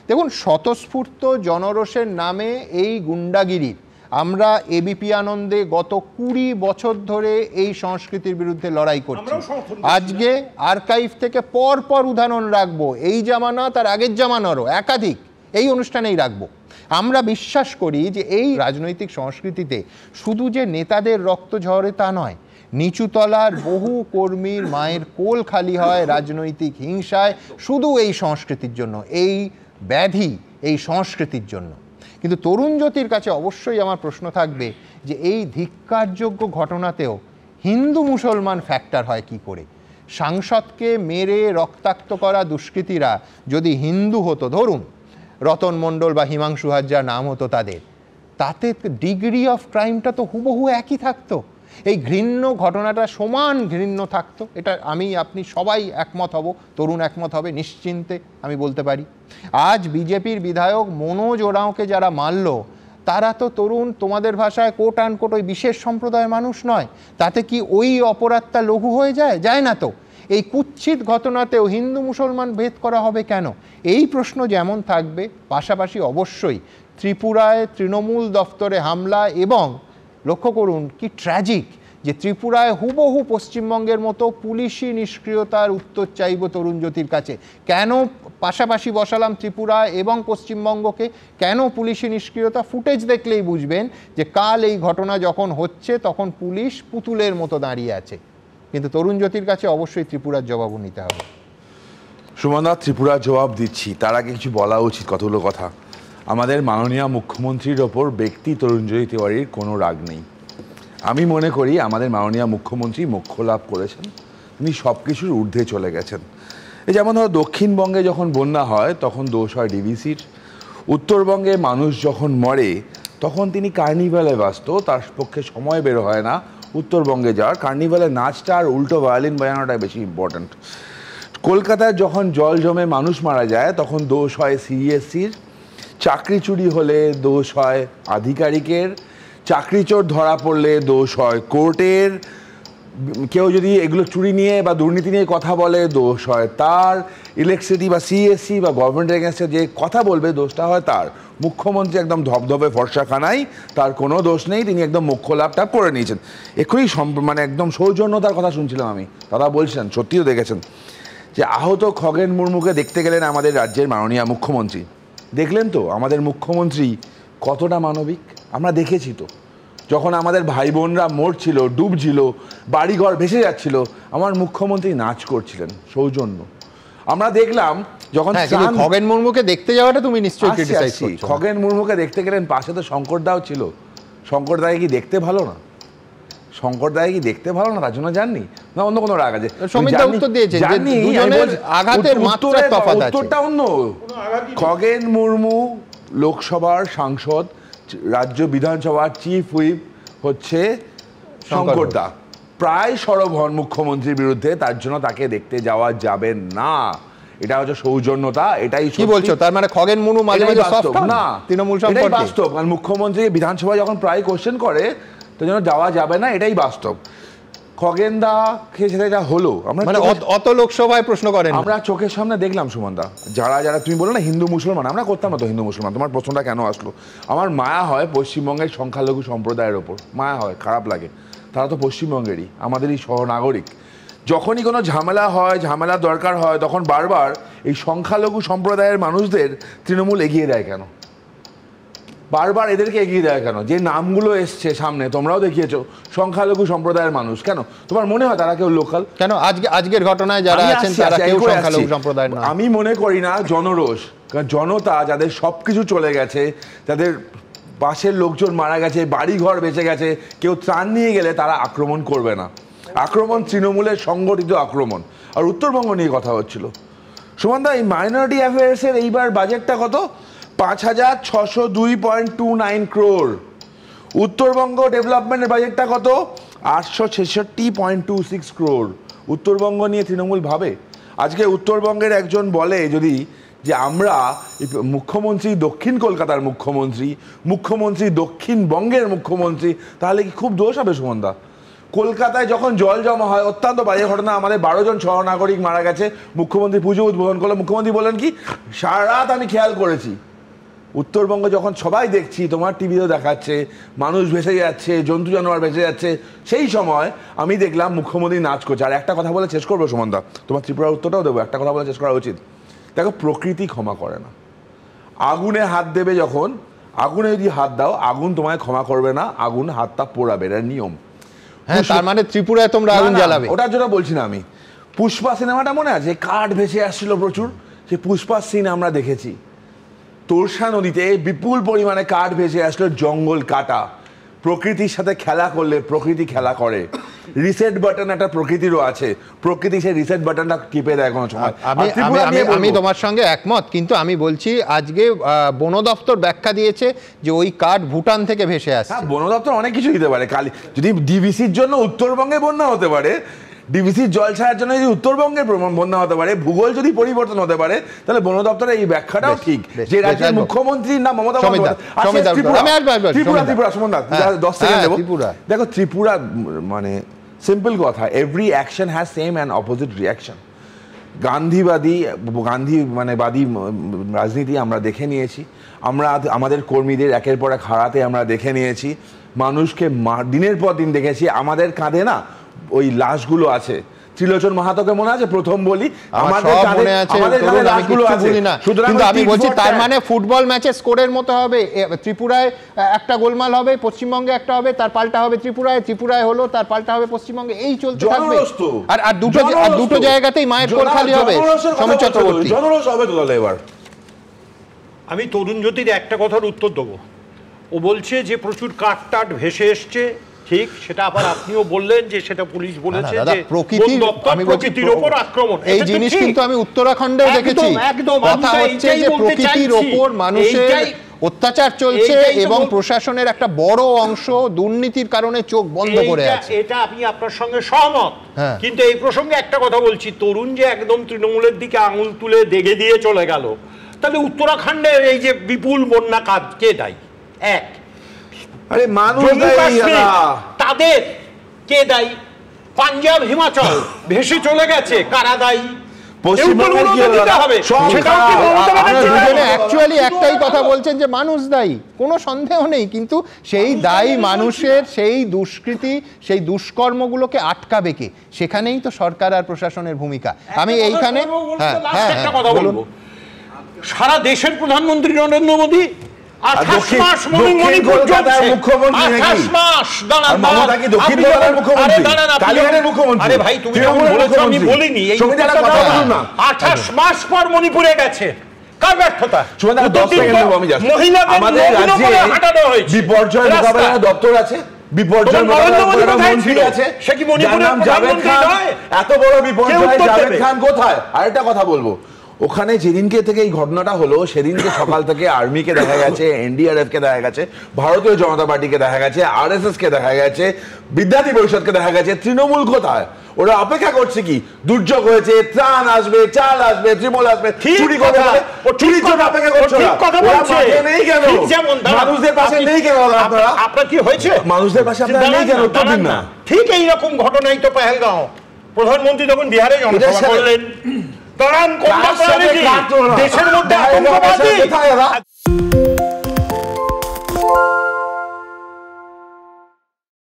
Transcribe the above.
দেখুন, স্বতঃস্ফূর্ত জনরোষের নামে এই গুন্ডাগিরির আমরা এবিপি আনন্দে গত 20 বছর ধরে এই সংস্কৃতির বিরুদ্ধে লড়াই করছি। আজকে আর্কাইভ থেকে পর পর উদাহরণ রাখবো, এই জামানা তার আগের জামানারও একাধিক এই অনুষ্ঠানেই রাখবো। আমরা বিশ্বাস করি যে এই রাজনৈতিক সংস্কৃতিতে শুধু যে নেতাদের রক্ত ঝরে তা নয়, নিচুতলার বহু কর্মীর মায়ের কোল খালি হয় রাজনৈতিক হিংসায়, শুধু এই সংস্কৃতির জন্য, এই ব্যাধি এই সংস্কৃতির জন্য। কিন্তু তরুণ জ্যোতির কাছে অবশ্যই আমার প্রশ্ন থাকবে যে এই ধিক্কারযোগ্য ঘটনাতেও হিন্দু মুসলমান ফ্যাক্টর হয় কি করে? সাংসদকে মেরে রক্তাক্ত করা দুষ্কৃতীরা যদি হিন্দু হতো, ধরুন রতন মণ্ডল বা হিমাংশু হাজরা নাম হতো তাদের, তাতে ডিগ্রি অফ ক্রাইমটা তো হুবহু একই থাকতো, এই ঘৃণ্য ঘটনাটা সমান ঘৃণ্য থাকতো। এটা আমি আপনি সবাই একমত হব, তরুণ একমত হবে নিশ্চিন্তে আমি বলতে পারি। আজ বিজেপির বিধায়ক মনোজ ওরাওঁকে যারা মারল, তারা তো তরুণ তোমাদের ভাষায় কোট আনকোট ওই বিশেষ সম্প্রদায়ের মানুষ নয়। তাতে কি ওই অপরাধটা লঘু হয়ে যায়? যায় না তো। এই কুৎসিত ঘটনাতেও হিন্দু মুসলমান ভেদ করা হবে কেন? এই প্রশ্ন যেমন থাকবে, পাশাপাশি অবশ্যই ত্রিপুরায় তৃণমূল দফতরে হামলা, এবং লক্ষ্য করুন কি ট্র্যাজিক যে ত্রিপুরায় হুবহু পশ্চিমবঙ্গের মতো পুলিশি নিষ্ক্রিয়তার উত্তর চাইব তরুণ জ্যোতির কাছে। কেন পাশাপাশি বসালাম ত্রিপুরা এবং পশ্চিমবঙ্গকে? কেন পুলিশি নিষ্ক্রিয়তা? ফুটেজ দেখলেই বুঝবেন যে কাল এই ঘটনা যখন হচ্ছে তখন পুলিশ পুতুলের মতো দাঁড়িয়ে আছে। কিন্তু তরুণ জ্যোতির কাছে অবশ্যই ত্রিপুরার জবাবও নিতে হবে। সুমনদা, ত্রিপুরার জবাব দিচ্ছি, তার আগে কিছু বলা উচিত কতগুলো কথা। আমাদের মাননীয় মুখ্যমন্ত্রীর ওপর ব্যক্তি তরুণজ্যোতি তিওয়ারির কোনো রাগ নেই। আমি মনে করি আমাদের মাননীয় মুখ্যমন্ত্রী মোক্ষ লাভ করেছেন, তিনি সব কিছুর ঊর্ধ্বে চলে গেছেন। যেমন ধরো দক্ষিণবঙ্গে যখন বন্যা হয় তখন দোষ হয় ডিভিসির, উত্তরবঙ্গে মানুষ যখন মরে তখন তিনি কার্নিভালে ব্যস্ত, তার পক্ষে সময় বের হয় না উত্তরবঙ্গে যাওয়ার। কার্নিভালের নাচটা আর উল্টো ভায়োলিন বাজানোটা বেশি ইম্পর্ট্যান্ট। কলকাতায় যখন জল জমে মানুষ মারা যায় তখন দোষ হয় সিএসসির, চাকরি চুরি হলে দোষ হয় আধিকারিকের, চাকরি চোর ধরা পড়লে দোষ হয় কোর্টের, কেউ যদি এগুলো চুরি নিয়ে বা দুর্নীতি নিয়ে কথা বলে দোষ হয় তার, ইলেকট্রিসিটি বা সিএসসি বা গভর্নমেন্টের এগেনস্টে যে কথা বলবে দোষটা হয় তার। মুখ্যমন্ত্রী একদম ধবধবে ফর্সাখানায়, তার কোনো দোষ নেই, তিনি একদম মোক্ষ লাভটা করে নিয়েছেন। এক্ষুনি মানে একদম সৌজন্যতার কথা শুনছিলাম আমি, তারা বলছেন সত্যিও দেখেছেন যে আহত খগেন মুর্মুকে দেখতে গেলেন আমাদের রাজ্যের মাননীয় মুখ্যমন্ত্রী। দেখলেন তো আমাদের মুখ্যমন্ত্রী কতটা মানবিক? আমরা দেখেছি তো, যখন আমাদের ভাই বোনরা মরছিল, ডুবছিল, বাড়িঘর ভেসে যাচ্ছিল, আমার মুখ্যমন্ত্রী নাচ করছিলেন, সৌজন্য। আমরা দেখলাম যখন খগেন মুর্মুকে দেখতে যাওয়াটা তুমি নিশ্চয়ই ক্রিটিসাইজ করছো। খগেন মুর্মুকে দেখতে গেলেন, পাশে তো শঙ্কর দাও ছিল। শঙ্কর দাকে কি দেখতে ভালো না? শঙ্কর দাকে কি দেখতে ভালো না তার জন্য জাননি না অন্য কোনো রাগ আছে? উত্তরটা অন্য। খগেন মুর্মু লোকসভার সাংসদ, রাজ্য বিধানসভার চিফ হুইপ হচ্ছে শঙ্কর দা, প্রায় সরব হন মুখ্যমন্ত্রীর বিরুদ্ধে, তার জন্য তাকে দেখতে যাওয়া যাবে না। এটা হচ্ছে সৌজন্যতা। এটাই কি বলছো? তার মানে খগেন মুর্মু মাঝে মাঝে সফট না, তৃণমূল সম্পর্কে বাস্তব। কারণ মুখ্যমন্ত্রী বিধানসভায় যখন প্রায় কোশ্চেন করে তার জন্য যাওয়া যাবে না, এটাই বাস্তব। খগেন দা সেটা যা হলো, আমরা অত লোকসভায় প্রশ্ন করেন, আমরা চোখের সামনে দেখলাম। সুমনদা, যারা যারা তুমি বলো না হিন্দু মুসলমান, আমরা করতাম না তো হিন্দু মুসলমান, তোমার প্রশ্নটা কেন আসলো? আমার মায়া হয় পশ্চিমবঙ্গের সংখ্যালঘু সম্প্রদায়ের ওপর, মায়া হয়, খারাপ লাগে। তারা তো পশ্চিমবঙ্গেরই, আমাদেরই সহনাগরিক। যখনই কোনো ঝামেলা হয়, ঝামেলা দরকার হয়, তখন বারবার এই সংখ্যালঘু সম্প্রদায়ের মানুষদের তৃণমূল এগিয়ে দেয় কেন? বারবার এদেরকে এগিয়ে দেয় কেন? যে নামগুলো এসছে সামনে, তোমরাও দেখিয়েছো, সংখ্যালঘু সম্প্রদায়ের মানুষ, কেন তোমার মনে হয় তারা কেউ লোকাল? কেন আজকের ঘটনায় যারা আছেন তারা কেউ সংখ্যালঘু সম্প্রদায়ের না? আমি মনে করি না। জনরোষ, জনতা যাদের সব কিছু চলে গেছে, যাদের পাশের লোকজন মারা গেছে, বাড়ি ঘর বেঁচে গেছে, কেউ ত্রাণ নিয়ে গেলে তারা আক্রমণ করবে না। আক্রমণ তৃণমূলের সংগঠিত আক্রমণ। আর উত্তরবঙ্গ নিয়ে কথা হচ্ছিল। সুমনদা, এই মাইনরিটি অ্যাফেয়ার্সের এইবার বাজেটটা কত? 5,602.29 crore। উত্তরবঙ্গ ডেভেলপমেন্টের বাজেটটা কত? 866.26 crore। উত্তরবঙ্গ নিয়ে তৃণমূল ভাবে? আজকে উত্তরবঙ্গের একজন বলে যদি যে আমরা মুখ্যমন্ত্রী দক্ষিণ কলকাতার মুখ্যমন্ত্রী, মুখ্যমন্ত্রী দক্ষিণবঙ্গের মুখ্যমন্ত্রী, তাহলে কি খুব দোষ হবে সুমনদা? কলকাতায় যখন জল জমা হয় অত্যন্ত বাজে ঘটনা, আমাদের 12 জন সহনাগরিক মারা গেছে, মুখ্যমন্ত্রী পুজো উদ্বোধন করলো, মুখ্যমন্ত্রী বললেন কি সারা রাত আমি খেয়াল করেছি। উত্তরবঙ্গ যখন সবাই দেখছি, তোমার টিভিতেও দেখাচ্ছে মানুষ ভেসে যাচ্ছে, জন্তু জানোয়ার ভেসে যাচ্ছে, সেই সময় আমি দেখলাম মুখ্যমন্ত্রী নাচ করছে। আর একটা কথা বলে শেষ করবো সুমনদা, তোমার ত্রিপুরার উত্তরটাও দেবো, একটা কথা বলে শেষ করা উচিত। দেখো প্রকৃতি ক্ষমা করে না। আগুনে হাত দেবে যখন, আগুনে যদি হাত দাও আগুন তোমায় ক্ষমা করবে না, আগুন হাতটা পোড়াবে, এর নিয়ম। হ্যাঁ, তার মানে ত্রিপুরায় তোমরা আগুন জ্বালাবে? ওটার জন্য বলছি না আমি। পুষ্পা সিনেমাটা মনে আছে, কাঠ ভেসে আসছিল প্রচুর, সেই পুষ্পা সিন আমরা দেখেছি। তোরসা নদীতে বিপুল পরিমাণে কাঠ ভেসে আসলো, জঙ্গল কাটা। প্রকৃতির সাথে খেলা করলে প্রকৃতি খেলা করে। রিসেট বাটন একটা প্রকৃতিরও আছে, প্রকৃতি সেই রিসেট বাটনটা টিপে দেয় কোনো সময়। আমি তোমার সঙ্গে একমত, কিন্তু আমি বলছি আজকে বন দপ্তর ব্যাখ্যা দিয়েছে যে ওই কাঠ ভুটান থেকে ভেসে আসছে। বন দপ্তর অনেক কিছু দিতে পারে, কালি যদি ডিভিসির জন্য উত্তরবঙ্গে বন্যা হতে পারে, ডিভিসির জল ছাড়ার জন্য যদি উত্তরবঙ্গের বন্যা হতে পারে, ভূগোল যদি পরিবর্তন হতে পারে, তাহলে বন দপ্তরের এই ব্যাখ্যাটাও ঠিক যে রাজ্যের মুখ্যমন্ত্রীর নাম মমতা বন্দ্যোপাধ্যায়। দেখো ত্রিপুরা মানে সিম্পল কথা, every action has same and opposite reaction. Gandhi রাজনীতি আমরা দেখে নিয়েছি, আমরা আমাদের কর্মীদের একের পর এক হারাতে আমরা দেখে নিয়েছি, মানুষকে দিনের পর দিন দেখেছি। আমাদের কাঁধে না ওই লাশগুলো আছে। ত্রিলোচন মাহাতোকে মনে আছে প্রথম বলি, আমাদের লাশগুলো আছে। কিন্তু আমি বলছি তার মানে ফুটবল ম্যাচে স্কোরের মতো হবে, ত্রিপুরায় একটা গোলমাল হবে, পশ্চিমবঙ্গে একটা হবে, তার পাল্টা হবে ত্রিপুরায় হলো, তার পাল্টা হবে পশ্চিমবঙ্গে, এই চলতে থাকবে। আর দুটো জায়গাতেই মায়ের কোল খালি হবে। সমীর চক্রবর্তী, জনরোষ হবে তো এবার। আমি তরুণ জ্যোতির একটা কথার উত্তর দেবো। ও বলছে যে প্রচুর কাঠ ভেসে এসছে, ঠিক, সেটা আবার আপনিও বললেন যে সেটা পুলিশ বলেছে যে প্রকৃতির উপর আক্রমণ। এই জিনিস কিন্তু আমি উত্তরাখণ্ডেও দেখেছি। কথা হচ্ছে যে প্রকৃতির উপর মানুষের অত্যাচার চলছে এবং প্রশাসনের একটা বড় অংশ দুর্নীতির কারণে চোখ বন্ধ করে আছে। এটা আমি আপনার সঙ্গে সহমত, কিন্তু এই প্রসঙ্গে একটা কথা বলছি। তরুণ যে একদম তৃণমূলের দিকে আঙুল তুলে দেগে দিয়ে চলে গেল, তাহলে উত্তরাখণ্ডের এই যে বিপুল বন্যা কাজ কে দায়ী? এক, আরে মানুষ তাদের কে দায়ী? পাঞ্জাব হিমাচল ভেসে চলে গেছে, কারা দায়ী? একটাই কথা বলছেন যে মানুষ দায়ী, কোনো সন্দেহ নেই, কিন্তু সেই দায়ী মানুষের সেই দুষ্কৃতি, সেই দুষ্কর্মগুলোকে আটকাবে কে? সেখানেই তো সরকার আর প্রশাসনের ভূমিকা। আমি এইখানে কথা বলবো, সারা দেশের প্রধানমন্ত্রী নরেন্দ্র মোদী মণিপুরে গেছে, কার ব্যর্থতা? বিপর্যয় মোকাবেলা দপ্তর আছে, বিপর্যয় মন্ত্রী আছে, সে কি মণিপুরের এত বড় বিপর্যয় জাভেদ খান কোথায়? আরেকটা কথা বলবো, ওখানে যেদিনকে থেকে এই ঘটনাটা হলো সেদিনকে সকাল থেকে আর্মিকে দেখা গেছে, এনডিআরএফ কে দেখা গেছে, ভারতীয় জনতা পার্টিকে দেখা গেছে, আরএসএস কে দেখা গেছে, বিদ্যার্থী পরিষদকে দেখা গেছে। তৃণমূল কোথায়? ওরা অপেক্ষা করছে কি দুর্যোগ হয়েছে, ত্রাণ আসবে, চাল আসবে, তৃণমূল আসবে, চুরি করবে, চুরির জন্য অপেক্ষা করছে। নেই কেন? মানুষদের পাশে নেই কেন? আপনার কি হয়েছে? মানুষদের পাশে আপনারা নেই কেন? উত্তর দিন না। ঠিক এইরকম ঘটনাই তো পেহেলগাঁও। প্রধানমন্ত্রী যখন বিহারে জনসভা করলেন, দেশের মধ্যে